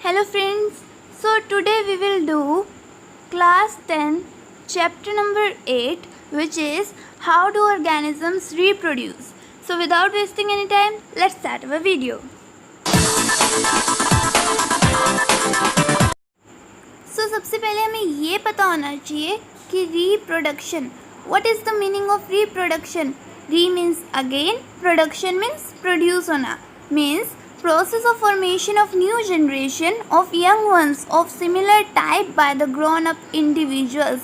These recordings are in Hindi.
Hello friends, so today we will do class 10 chapter number 8, which is how do organisms reproduce. So without wasting any time, let's start our video. So सबसे पहले हमें ये पता होना चाहिए कि reproduction, what is the meaning of reproduction? Re means again, production means produce होना, means process of formation of new generation of young ones of similar type by the grown up individuals.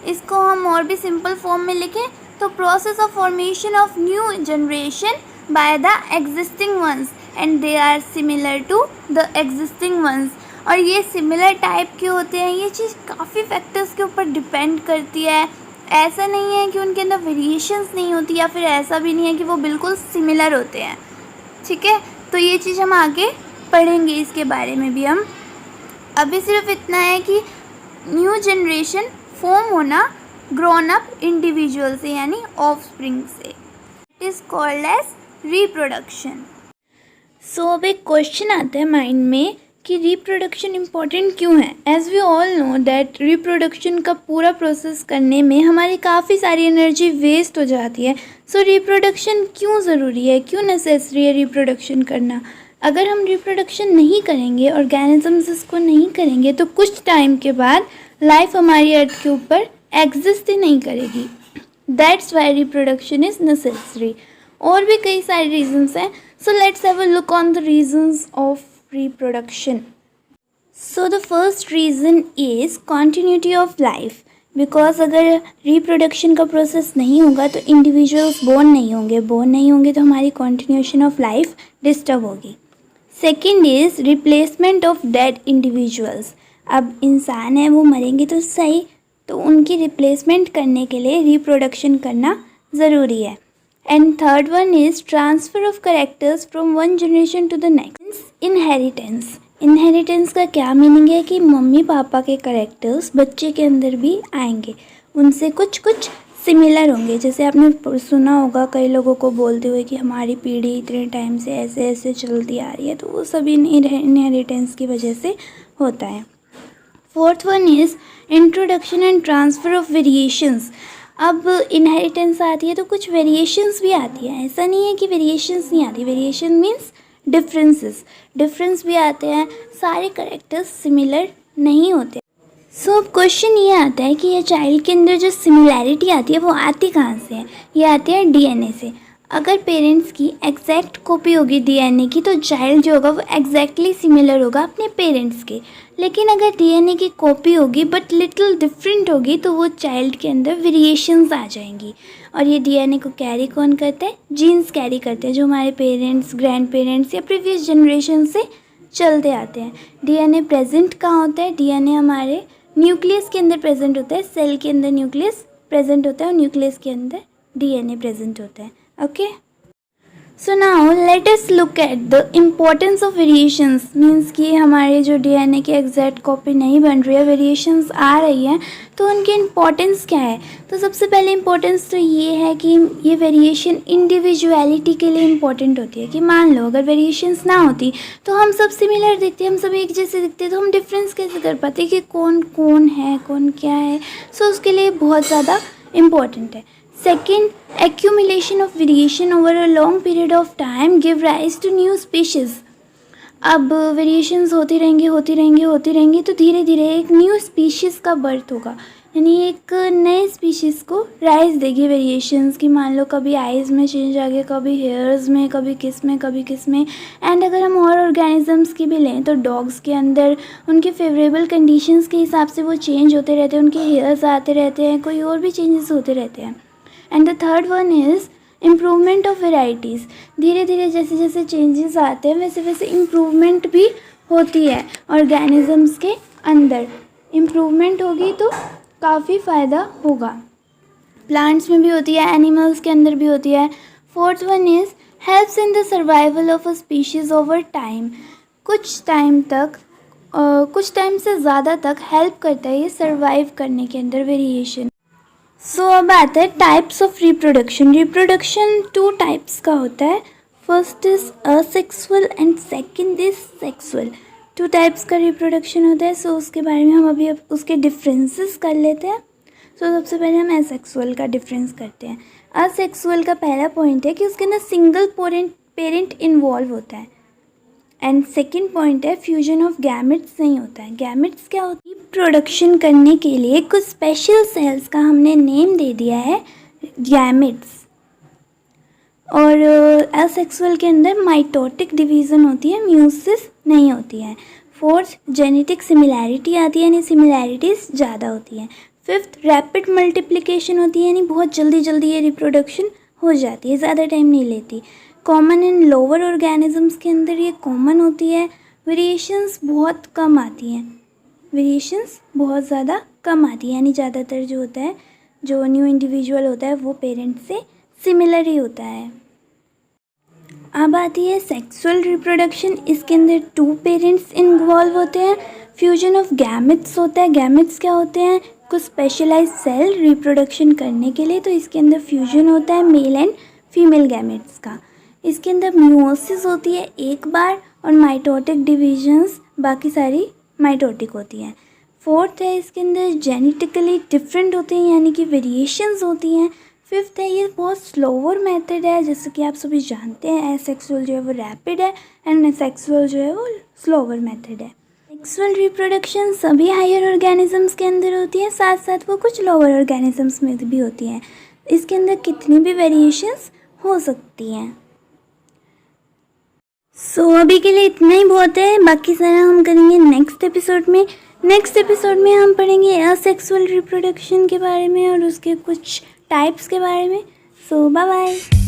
इसको हम और भी सिंपल फॉर्म में लिखें तो process of formation of new generation by the existing ones and they are similar to the existing ones. और ये सिमिलर टाइप के होते हैं, ये चीज़ काफ़ी फैक्टर्स के ऊपर डिपेंड करती है. ऐसा नहीं है कि उनके अंदर वेरिएशंस नहीं होती या फिर ऐसा भी नहीं है कि वो बिल्कुल सिमिलर होते हैं. ठीक है, तो ये चीज़ हम आगे पढ़ेंगे, इसके बारे में भी हम. अभी सिर्फ इतना है कि न्यू जनरेशन फॉर्म होना ग्रोन अप इंडिविजुअल से यानी ऑफस्प्रिंग से, it is called as reproduction. So अब एक क्वेश्चन आता है माइंड में कि रिप्रोडक्शन इम्पॉर्टेंट क्यों है. As we all know that reproduction का पूरा प्रोसेस करने में हमारी काफ़ी सारी एनर्जी वेस्ट हो जाती है. सो रिप्रोडक्शन क्यों ज़रूरी है, क्यों नेसेसरी है रिप्रोडक्शन करना. अगर हम रिप्रोडक्शन नहीं करेंगे, ऑर्गेनिजम्स इसको नहीं करेंगे, तो कुछ टाइम के बाद लाइफ हमारी अर्थ के ऊपर एग्जिस्ट ही नहीं करेगी. That's why reproduction is necessary. और भी कई सारे रीजंस हैं. So let's have a look on the reasons of reproduction. So the first reason is continuity of life. Because अगर reproduction का प्रोसेस नहीं होगा तो इंडिविजुअल्स बोर्न नहीं होंगे तो हमारी continuation of life डिस्टर्ब होगी. Second is replacement of dead individuals. अब इंसान है, वो मरेंगे तो सही, तो उनकी रिप्लेसमेंट करने के लिए रिप्रोडक्शन करना ज़रूरी है. And third one is transfer of characters from one generation to the next. Inheritance. Inheritance का क्या मीनिंग है कि मम्मी पापा के करेक्टर्स बच्चे के अंदर भी आएंगे, उनसे कुछ कुछ सिमिलर होंगे. जैसे आपने सुना होगा कई लोगों को बोलते हुए कि हमारी पीढ़ी इतने टाइम से ऐसे ऐसे चलती आ रही है, तो वो सभी इनहेरिटेंस की वजह से होता है. Fourth one is introduction and transfer of variations. अब इनहेरिटेंस आती है तो कुछ वेरिएशंस भी आती है. ऐसा नहीं है कि वेरिएशंस नहीं आती. वेरिएशन मीन्स डिफरेंस भी आते हैं. सारे करेक्टर्स सिमिलर नहीं होते. सो अब क्वेश्चन ये आता है कि ये चाइल्ड के अंदर जो सिमिलैरिटी आती है वो आती कहाँ से है. ये आती है डीएनए से. अगर पेरेंट्स की एग्जैक्ट कॉपी होगी डीएनए की तो चाइल्ड जो होगा वो एग्जैक्टली सिमिलर होगा अपने पेरेंट्स के. लेकिन अगर डीएनए की कॉपी होगी बट लिटिल डिफरेंट होगी तो वो चाइल्ड के अंदर वेरिएशंस आ जाएंगी. और ये डीएनए को कैरी कौन करते हैं? जीन्स कैरी करते हैं, जो हमारे पेरेंट्स, ग्रैंड पेरेंट्स या प्रीवियस जनरेशन से चलते आते हैं. डीएनए प्रेजेंट कहाँ होता है? डीएनए हमारे न्यूक्लियस के अंदर प्रेजेंट होता है. सेल के अंदर न्यूक्लियस प्रेजेंट होता है और न्यूक्लियस के अंदर डीएनए प्रेजेंट होता है. Okay, so now let us look at the importance of variations. Means कि हमारे जो डीएनए की एग्जैक्ट कॉपी नहीं बन रही है, वेरिएशंस आ रही हैं, तो उनकी इम्पोर्टेंस क्या है. तो सबसे पहले इम्पोर्टेंस तो ये है कि ये वेरिएशन इंडिविजुअलिटी के लिए इम्पोर्टेंट होती है. कि मान लो अगर वेरिएशंस ना होती तो हम सब सिमिलर दिखते, हम सब एक जैसे दिखते, तो हम डिफरेंस कैसे कर पाते कि कौन कौन है, कौन क्या है. सो उसके लिए बहुत ज़्यादा इम्पोर्टेंट है. Second, accumulation of variation over a long period of time give rise to new species. अब वेरिएशंस होती रहेंगी तो धीरे धीरे एक न्यू स्पीशीज़ का बर्थ होगा. यानी एक नए स्पीशीज़ को राइज देगी वेरिएशंस की. मान लो कभी आइज़ में चेंज आ गया, कभी हेयर्स में, कभी किस में. एंड अगर हम और ऑर्गेनिजम्स की भी लें तो डॉग्स के अंदर उनके फेवरेबल कंडीशंस के हिसाब से वो चेंज होते रहते हैं, उनके हेयर्स आते रहते हैं, कोई और भी चेंजेस होते रहते हैं. And the third one is improvement of varieties. धीरे धीरे जैसे जैसे चेंजेस आते हैं वैसे वैसे इम्प्रूवमेंट भी होती है ऑर्गेनिजम्स के अंदर. इम्प्रूवमेंट होगी तो काफ़ी फ़ायदा होगा. प्लांट्स में भी होती है, एनिमल्स के अंदर भी होती है. Fourth one is helps in the survival of a species over time. कुछ टाइम से ज़्यादा तक हेल्प करता है ये सर्वाइव करने के अंदर वेरिएशन. सो अब आता है types of reproduction. Reproduction 2 types का होता है. First is asexual and second is sexual. 2 types का रिप्रोडक्शन होता है। सो उसके बारे में हम अभी अब उसके डिफरेंसेस कर लेते हैं। सो सबसे पहले हम एसेक्सुअल का डिफरेंस करते हैं। असेक्सुअल का पहला पॉइंट है कि उसके अंदर सिंगल पेरेंट इन्वॉल्व होता है। एंड सेकेंड पॉइंट है फ्यूजन ऑफ गैमेट्स नहीं होता है। गैमेट्स क्या होती है? प्रोडक्शन करने के लिए कुछ स्पेशल सेल्स का हमने नेम दे दिया है गैमेट्स। और असेक्सुअल के अंदर माइटोटिक डिवीज़न होती है, म्यूसिस नहीं होती है। फोर्थ, जेनेटिक सिमिलैरिटी आती है, यानी सिमिलैरिटीज़ ज़्यादा होती हैं। फिफ्थ, रैपिड मल्टीप्लिकेशन होती है, यानी बहुत जल्दी जल्दी ये रिप्रोडक्शन हो जाती है, ज़्यादा टाइम नहीं लेती। कॉमन इन लोअर ऑर्गेनिजम्स के अंदर ये कॉमन होती है। वेरिएशंस बहुत कम आती हैं, वेरिएशंस बहुत ज़्यादा कम आती है, यानी ज़्यादातर जो होता है, जो न्यू इंडिविजुअल होता है वो पेरेंट से सिमिलर ही होता है। अब आती है सेक्सुअल रिप्रोडक्शन। इसके अंदर 2 पेरेंट्स इन्वॉल्व होते हैं। फ्यूजन ऑफ गैमेट्स होता है। गैमेट्स क्या होते हैं? कुछ स्पेशलाइज सेल रिप्रोडक्शन करने के लिए, तो इसके अंदर फ्यूजन होता है मेल एंड फीमेल गैमेट्स का। इसके अंदर म्यूओसिस होती है एक बार, और माइटोटिक डिविजन्स बाकी सारी माइटोटिक होती हैं। फोर्थ है, इसके अंदर जेनेटिकली डिफरेंट होते हैं, यानी कि वेरिएशंस होती हैं। फिफ्थ है, ये बहुत स्लोअर मेथड है, जैसे कि आप सभी जानते हैं एसेक्सुअल जो है वो रैपिड है एंड सेक्सुअल जो है वो स्लोअर मेथड है। सेक्सुअल रिप्रोडक्शन सभी हायर ऑर्गेनिजम्स के अंदर होती है, साथ साथ वो कुछ लोअर ऑर्गेनिजम्स में भी होती हैं। इसके अंदर कितनी भी वेरिएशंस हो सकती हैं। सो अभी के लिए इतना ही बहुत है, बाकी सारा हम करेंगे नेक्स्ट एपिसोड में। नेक्स्ट एपिसोड में हम पढ़ेंगे असेक्सुअल रिप्रोडक्शन के बारे में और उसके कुछ टाइप्स के बारे में। सो बाय बाय।